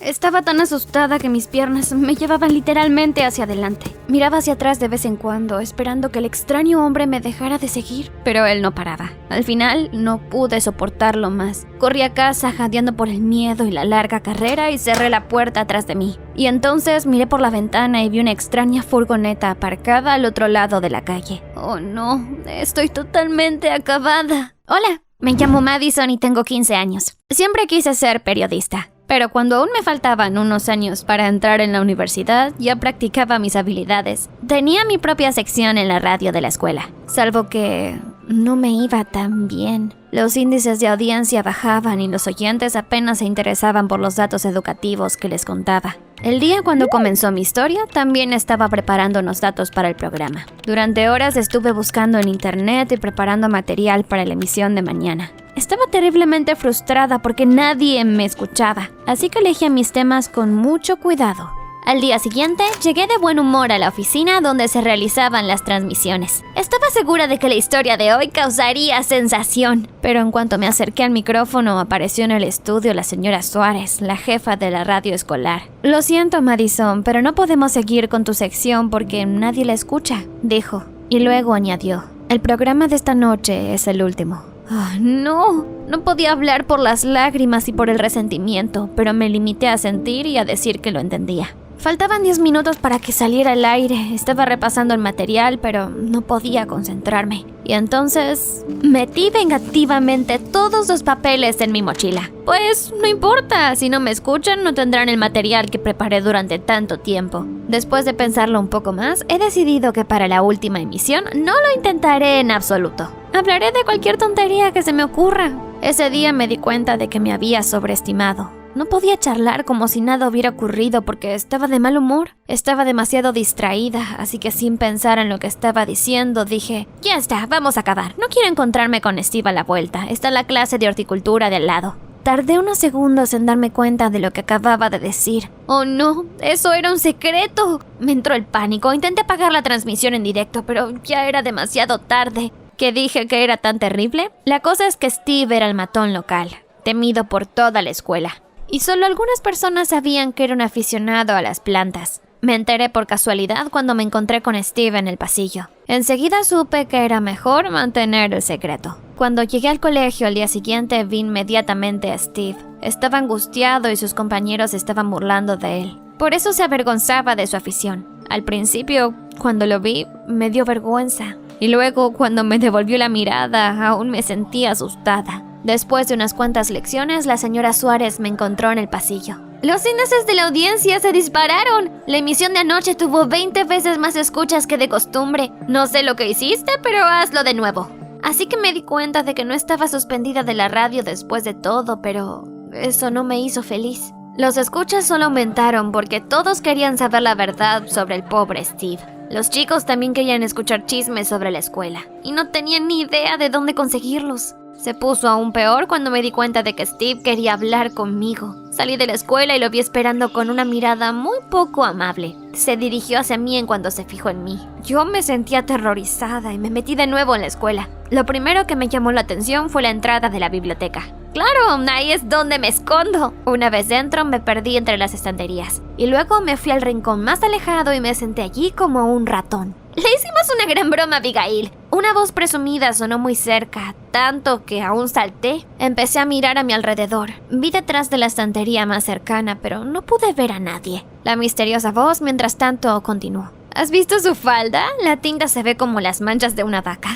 Estaba tan asustada que mis piernas me llevaban literalmente hacia adelante. Miraba hacia atrás de vez en cuando, esperando que el extraño hombre me dejara de seguir, pero él no paraba. Al final, no pude soportarlo más. Corrí a casa jadeando por el miedo y la larga carrera y cerré la puerta atrás de mí. Y entonces miré por la ventana y vi una extraña furgoneta aparcada al otro lado de la calle. Oh no, estoy totalmente acabada. Hola, me llamo Madison y tengo 15 años. Siempre quise ser periodista. Pero cuando aún me faltaban unos años para entrar en la universidad, ya practicaba mis habilidades. Tenía mi propia sección en la radio de la escuela, salvo que no me iba tan bien. Los índices de audiencia bajaban y los oyentes apenas se interesaban por los datos educativos que les contaba. El día cuando comenzó mi historia, también estaba preparando unos datos para el programa. Durante horas estuve buscando en internet y preparando material para la emisión de mañana. Estaba terriblemente frustrada porque nadie me escuchaba, así que elegí mis temas con mucho cuidado. Al día siguiente, llegué de buen humor a la oficina donde se realizaban las transmisiones. Estaba segura de que la historia de hoy causaría sensación, pero en cuanto me acerqué al micrófono, apareció en el estudio la señora Suárez, la jefa de la radio escolar. Lo siento, Madison, pero no podemos seguir con tu sección porque nadie la escucha, dijo. Y luego añadió, el programa de esta noche es el último. Oh, no podía hablar por las lágrimas y por el resentimiento, pero me limité a sentir y a decir que lo entendía. Faltaban 10 minutos para que saliera al aire. Estaba repasando el material, pero no podía concentrarme. Y entonces metí vengativamente todos los papeles en mi mochila. Pues no importa, si no me escuchan no tendrán el material que preparé durante tanto tiempo. Después de pensarlo un poco más, he decidido que para la última emisión no lo intentaré en absoluto. Hablaré de cualquier tontería que se me ocurra. Ese día me di cuenta de que me había sobreestimado. No podía charlar como si nada hubiera ocurrido porque estaba de mal humor. Estaba demasiado distraída, así que sin pensar en lo que estaba diciendo, dije, ya está, vamos a acabar. No quiero encontrarme con Steve a la vuelta. Está la clase de horticultura de al lado. Tardé unos segundos en darme cuenta de lo que acababa de decir. ¡Oh no! ¡Eso era un secreto! Me entró el pánico. Intenté apagar la transmisión en directo, pero ya era demasiado tarde. ¿Qué dije que era tan terrible? La cosa es que Steve era el matón local, temido por toda la escuela. Y solo algunas personas sabían que era un aficionado a las plantas. Me enteré por casualidad cuando me encontré con Steve en el pasillo. Enseguida supe que era mejor mantener el secreto. Cuando llegué al colegio al día siguiente vi inmediatamente a Steve. Estaba angustiado y sus compañeros estaban burlando de él. Por eso se avergonzaba de su afición. Al principio, cuando lo vi, me dio vergüenza. Y luego, cuando me devolvió la mirada, aún me sentí asustada. Después de unas cuantas lecciones, la señora Suárez me encontró en el pasillo. Los índices de la audiencia se dispararon. La emisión de anoche tuvo 20 veces más escuchas que de costumbre. No sé lo que hiciste, pero hazlo de nuevo. Así que me di cuenta de que no estaba suspendida de la radio después de todo, pero eso no me hizo feliz. Los escuchas solo aumentaron porque todos querían saber la verdad sobre el pobre Steve. Los chicos también querían escuchar chismes sobre la escuela y no tenían ni idea de dónde conseguirlos. Se puso aún peor cuando me di cuenta de que Steve quería hablar conmigo. Salí de la escuela y lo vi esperando con una mirada muy poco amable. Se dirigió hacia mí en cuanto se fijó en mí. Yo me sentí aterrorizada y me metí de nuevo en la escuela. Lo primero que me llamó la atención fue la entrada de la biblioteca. ¡Claro! Ahí es donde me escondo. Una vez dentro me perdí entre las estanterías. Y luego me fui al rincón más alejado y me senté allí como un ratón. Le hicimos una gran broma a Abigail. Una voz presumida sonó muy cerca, tanto que aún salté. Empecé a mirar a mi alrededor. Vi detrás de la estantería más cercana, pero no pude ver a nadie. La misteriosa voz, mientras tanto, continuó. ¿Has visto su falda? La tinta se ve como las manchas de una vaca.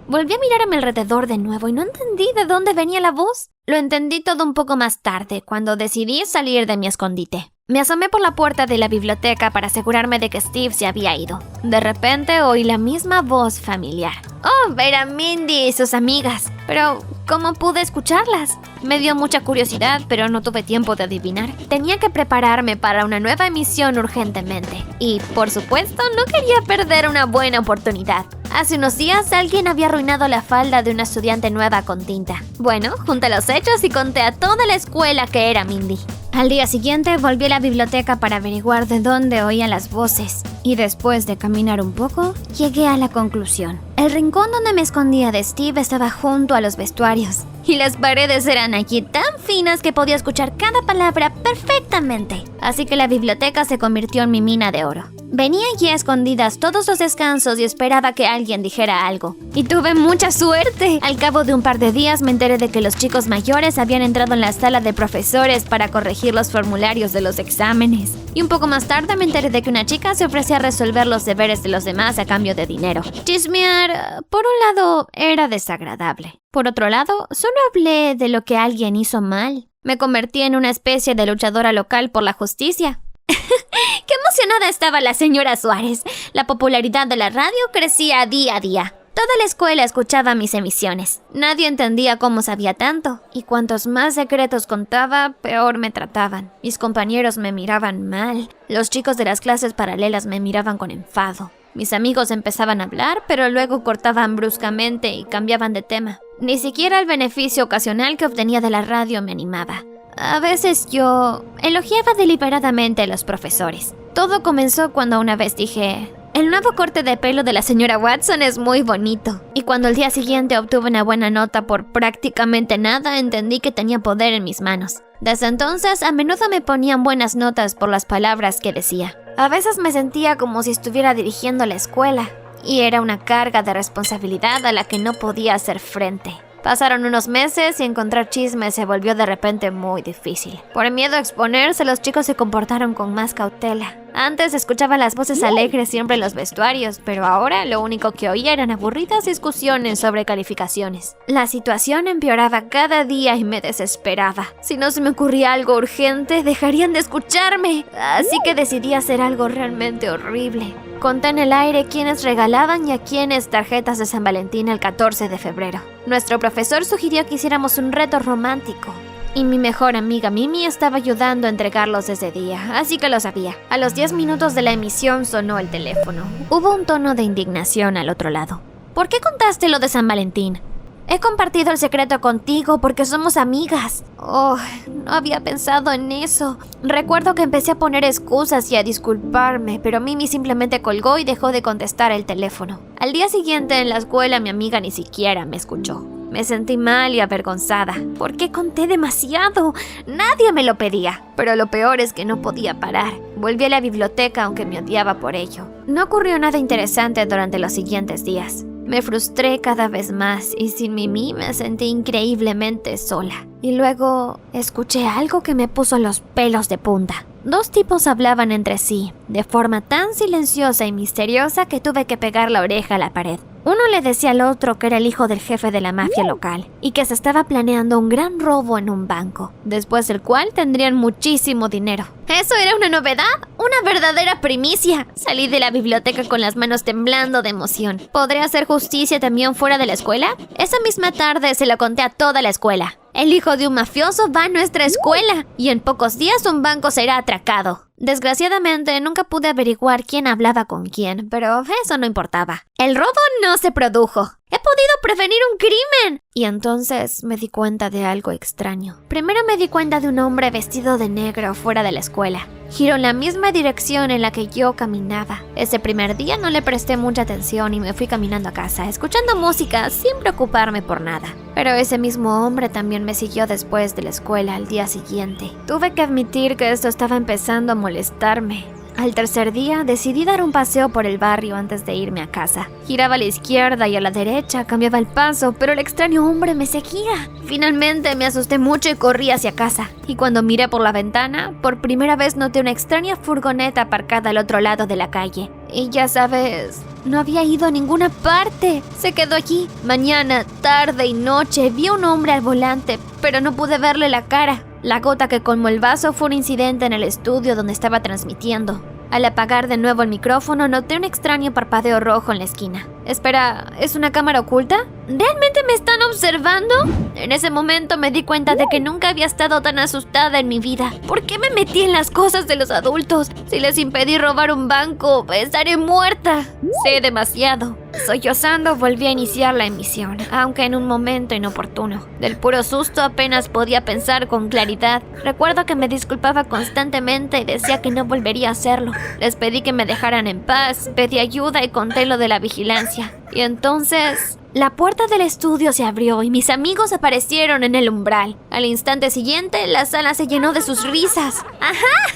Volví a mirar a mi alrededor de nuevo y no entendí de dónde venía la voz. Lo entendí todo un poco más tarde, cuando decidí salir de mi escondite. Me asomé por la puerta de la biblioteca para asegurarme de que Steve se había ido. De repente oí la misma voz familiar. ¡Oh, era Mindy y sus amigas! Pero, ¿cómo pude escucharlas? Me dio mucha curiosidad, pero no tuve tiempo de adivinar. Tenía que prepararme para una nueva emisión urgentemente. Y, por supuesto, no quería perder una buena oportunidad. Hace unos días alguien había arruinado la falda de una estudiante nueva con tinta. Bueno, junté los hechos y conté a toda la escuela que era Mindy. Al día siguiente volví a la biblioteca para averiguar de dónde oían las voces. Y después de caminar un poco, llegué a la conclusión. El rincón donde me escondía de Steve estaba junto a los vestuarios. y las paredes eran allí tan finas que podía escuchar cada palabra perfectamente. Así que la biblioteca se convirtió en mi mina de oro. Venía allí a escondidas todos los descansos y esperaba que alguien dijera algo. Y tuve mucha suerte. Al cabo de un par de días me enteré de que los chicos mayores habían entrado en la sala de profesores para corregir los formularios de los exámenes. Y un poco más tarde me enteré de que una chica se ofrecía a resolver los deberes de los demás a cambio de dinero. Chismear, por un lado, era desagradable. Por otro lado, solo hablé de lo que alguien hizo mal. Me convertí en una especie de luchadora local por la justicia. ¡Qué emocionada estaba la señora Suárez! La popularidad de la radio crecía día a día. Toda la escuela escuchaba mis emisiones. Nadie entendía cómo sabía tanto. Y cuantos más secretos contaba, peor me trataban. Mis compañeros me miraban mal. Los chicos de las clases paralelas me miraban con enfado. Mis amigos empezaban a hablar, pero luego cortaban bruscamente y cambiaban de tema. Ni siquiera el beneficio ocasional que obtenía de la radio me animaba. A veces yo elogiaba deliberadamente a los profesores. Todo comenzó cuando una vez dije: el nuevo corte de pelo de la señora Watson es muy bonito. Y cuando el día siguiente obtuve una buena nota por prácticamente nada, entendí que tenía poder en mis manos. Desde entonces, a menudo me ponían buenas notas por las palabras que decía. A veces me sentía como si estuviera dirigiendo la escuela, y era una carga de responsabilidad a la que no podía hacer frente. Pasaron unos meses y encontrar chismes se volvió de repente muy difícil. Por miedo a exponerse, los chicos se comportaron con más cautela. Antes escuchaba las voces alegres siempre en los vestuarios, pero ahora lo único que oía eran aburridas discusiones sobre calificaciones. La situación empeoraba cada día y me desesperaba. Si no se me ocurría algo urgente, dejarían de escucharme. Así que decidí hacer algo realmente horrible. Conté en el aire quiénes regalaban y a quiénes tarjetas de San Valentín el 14 de febrero. Nuestro profesor sugirió que hiciéramos un reto romántico. Y mi mejor amiga Mimi estaba ayudando a entregarlos ese día, así que lo sabía. A los 10 minutos de la emisión sonó el teléfono. Hubo un tono de indignación al otro lado. ¿Por qué contaste lo de San Valentín? He compartido el secreto contigo porque somos amigas. Oh, no había pensado en eso. Recuerdo que empecé a poner excusas y a disculparme, pero Mimi simplemente colgó y dejó de contestar el teléfono. Al día siguiente en la escuela mi amiga ni siquiera me escuchó. Me sentí mal y avergonzada. ¿Por qué conté demasiado? Nadie me lo pedía. Pero lo peor es que no podía parar. Volví a la biblioteca aunque me odiaba por ello. No ocurrió nada interesante durante los siguientes días. Me frustré cada vez más y sin Mimi me sentí increíblemente sola. Y luego escuché algo que me puso los pelos de punta. Dos tipos hablaban entre sí, de forma tan silenciosa y misteriosa que tuve que pegar la oreja a la pared. Uno le decía al otro que era el hijo del jefe de la mafia local y que se estaba planeando un gran robo en un banco, después del cual tendrían muchísimo dinero. ¿Eso era una novedad? ¡Una verdadera primicia! Salí de la biblioteca con las manos temblando de emoción. ¿Podré hacer justicia también fuera de la escuela? Esa misma tarde se lo conté a toda la escuela. El hijo de un mafioso va a nuestra escuela y en pocos días un banco será atracado. Desgraciadamente nunca pude averiguar quién hablaba con quién, pero eso no importaba. El robo no se produjo. ¡He podido prevenir un crimen! Y entonces me di cuenta de algo extraño. Primero me di cuenta de un hombre vestido de negro fuera de la escuela. Giró en la misma dirección en la que yo caminaba. Ese primer día no le presté mucha atención y me fui caminando a casa, escuchando música sin preocuparme por nada. Pero ese mismo hombre también me siguió después de la escuela al día siguiente. Tuve que admitir que esto estaba empezando a molestarme. Al tercer día decidí dar un paseo por el barrio antes de irme a casa. Giraba a la izquierda y a la derecha, cambiaba el paso, pero el extraño hombre me seguía. Finalmente me asusté mucho y corrí hacia casa. Y cuando miré por la ventana, por primera vez noté una extraña furgoneta aparcada al otro lado de la calle. Y ya sabes, no había ido a ninguna parte. Se quedó allí. Mañana, tarde y noche vi a un hombre al volante, pero no pude verle la cara. La gota que colmó el vaso fue un incidente en el estudio donde estaba transmitiendo. Al apagar de nuevo el micrófono, noté un extraño parpadeo rojo en la esquina. Espera, ¿es una cámara oculta? ¿Realmente me están observando? En ese momento me di cuenta de que nunca había estado tan asustada en mi vida. ¿Por qué me metí en las cosas de los adultos? Si les impedí robar un banco, estaré muerta. Sé demasiado. Sollozando volví a iniciar la emisión, aunque en un momento inoportuno. Del puro susto apenas podía pensar con claridad. Recuerdo que me disculpaba constantemente y decía que no volvería a hacerlo. Les pedí que me dejaran en paz, pedí ayuda y conté lo de la vigilancia. Y entonces La puerta del estudio se abrió y mis amigos aparecieron en el umbral. Al instante siguiente, la sala se llenó de sus risas. ¡Ajá!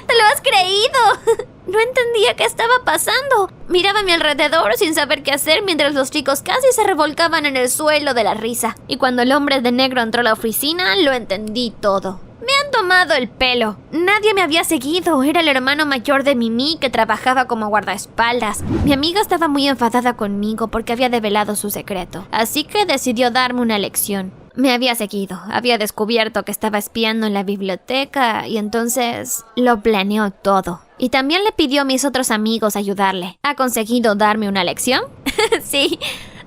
¡Te lo has creído! No entendía qué estaba pasando. Miraba a mi alrededor sin saber qué hacer mientras los chicos casi se revolcaban en el suelo de la risa. Y cuando el hombre de negro entró a la oficina, lo entendí todo. Me han tomado el pelo. Nadie me había seguido. Era el hermano mayor de Mimi que trabajaba como guardaespaldas. Mi amiga estaba muy enfadada conmigo porque había develado su secreto. Así que decidió darme una lección. Me había seguido, había descubierto que estaba espiando en la biblioteca y entonces lo planeó todo. Y también le pidió a mis otros amigos ayudarle. ¿Ha conseguido darme una lección? Sí.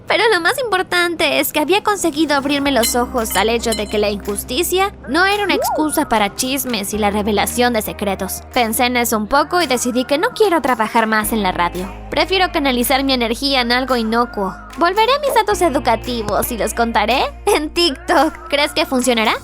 Pero lo más importante es que había conseguido abrirme los ojos al hecho de que la injusticia no era una excusa para chismes y la revelación de secretos. Pensé en eso un poco y decidí que no quiero trabajar más en la radio. Prefiero canalizar mi energía en algo inocuo. Volveré a mis datos educativos y los contaré en TikTok. ¿Crees que funcionará?